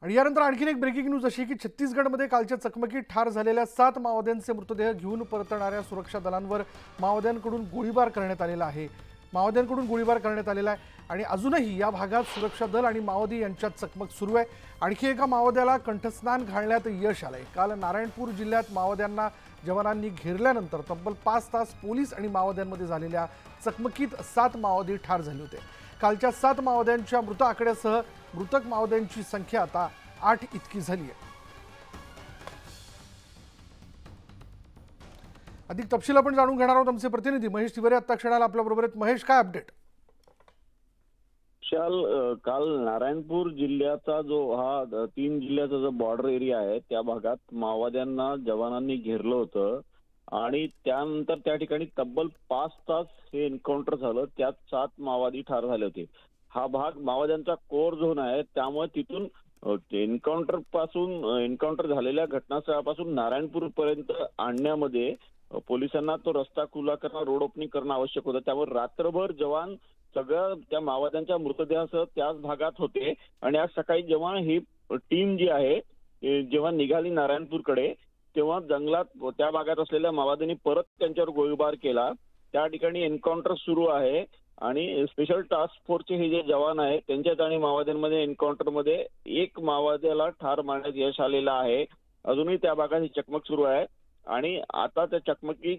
आणि यानंतर आणखीन एक ब्रेकिंग न्यूज अशी की छत्तीसगडमध्ये कालच्या चकमकीत ठार झालेल्या 7 माओवाद्यांचे मृतदेह घेऊन परतणाऱ्या सुरक्षा दलांवर माओवाद्यांकडून गोळीबार करण्यात आलेला आहे। आणि अजूनही या भागात सुरक्षा दल आणि माओवादी यांच्यात चकमक सुरू आहे। आणखी एका माओवाद्याला कंठस्नान घालण्यात यश आलंय। काल नारायणपूर जिल्ह्यात माओवाद्यांना जवानांनी घेरल्यानंतर तब्बल 5 तास पोलीस आणि माओवाद्यांमध्ये झालेल्या चकमकीत 7 माओवादी ठार झाले होते। कालच्या 7 माओवाद्यांच्या मृत आकड्यासह मृतक माओवाद्यांची संख्या आता 8 इतकी झाली आहे। अधिक तपशील आपण जाणून घेणार आहोत। आमचे प्रतिनिधी महेश तिवारी आता क्षणाला आपल्या बरोबर आहेत। महेश, काय अपडेट? काल नारायणपूर जिल्ह्याचा जो हा 3 जिल्ह्याचा जो बॉर्डर एरिया आहे त्या भागात माओवाद्यांना जवानांनी घेरलं होतं आणि त्यानंतर त्या ठिकाणी तब्बल 5 तास हे एन्काउंटर झालं। त्यात 7 माओवादी ठार झाले होते। हा भाग माओवाद्यांचा कोर झोन आहे, त्यामुळे तिथून एन्काउंटर झालेल्या घटनास्थळापासून नारायणपूर पर्यंत आणण्यामध्ये पोलिसांना तो रस्ता खुला करणं, रोड ओपनिंग करणं आवश्यक होतं। त्यामुळे रात्रभर जवान सगळ्या त्या माओवाद्यांच्या मृतदेहासह त्याच भागात होते आणि आज सकाळी जेव्हा ही टीम जी आहे जेव्हा निघाली नारायणपूरकडे तेव्हा जंगलात त्या भागात असलेल्या माओवाद्यांनी परत त्यांच्यावर गोळीबार केला। त्या ठिकाणी एन्काउंटर सुरू आहे आणि स्पेशल टास्क फोर्सचे हे जे जवान आहेत त्यांच्यात आणि माओवाद्यांमध्ये एन्काउंटरमध्ये एक माओवाद्याला ठार मारण्यात यश आलेलं आहे। अजूनही त्या भागात ही चकमक सुरू आहे आणि आता त्या चकमकी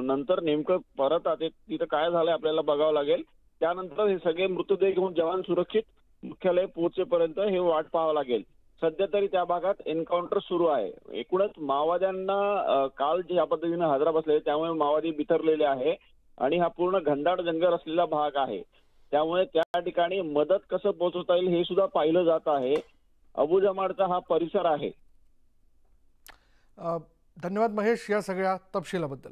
नंतर नेमकं परत आता तिथं काय झालंय आपल्याला बघावं लागेल। त्यानंतर हे सगळे मृतदेह घेऊन जवान सुरक्षित मुख्यालय पोहोचेपर्यंत हे वाट पाहावं लागेल। सध्या तरी त्या भागात एन्काउंटर सुरू आहे। एकूणच माओवाद्यांना काल ज्या पद्धतीने हादरा बसले त्यामुळे माओवादी बिथरलेले आहे आणि हा पूर्ण घनदाट जंगल असलेला भाग आहे, त्यामुळे त्या ठिकाणी मदत कसं पोहोचवता येईल हे सुद्धा पाहिलं जात आहे। अबुजमाडचा हा परिसर आहे। धन्यवाद महेश या सगळ्या तपशिलाबद्दल।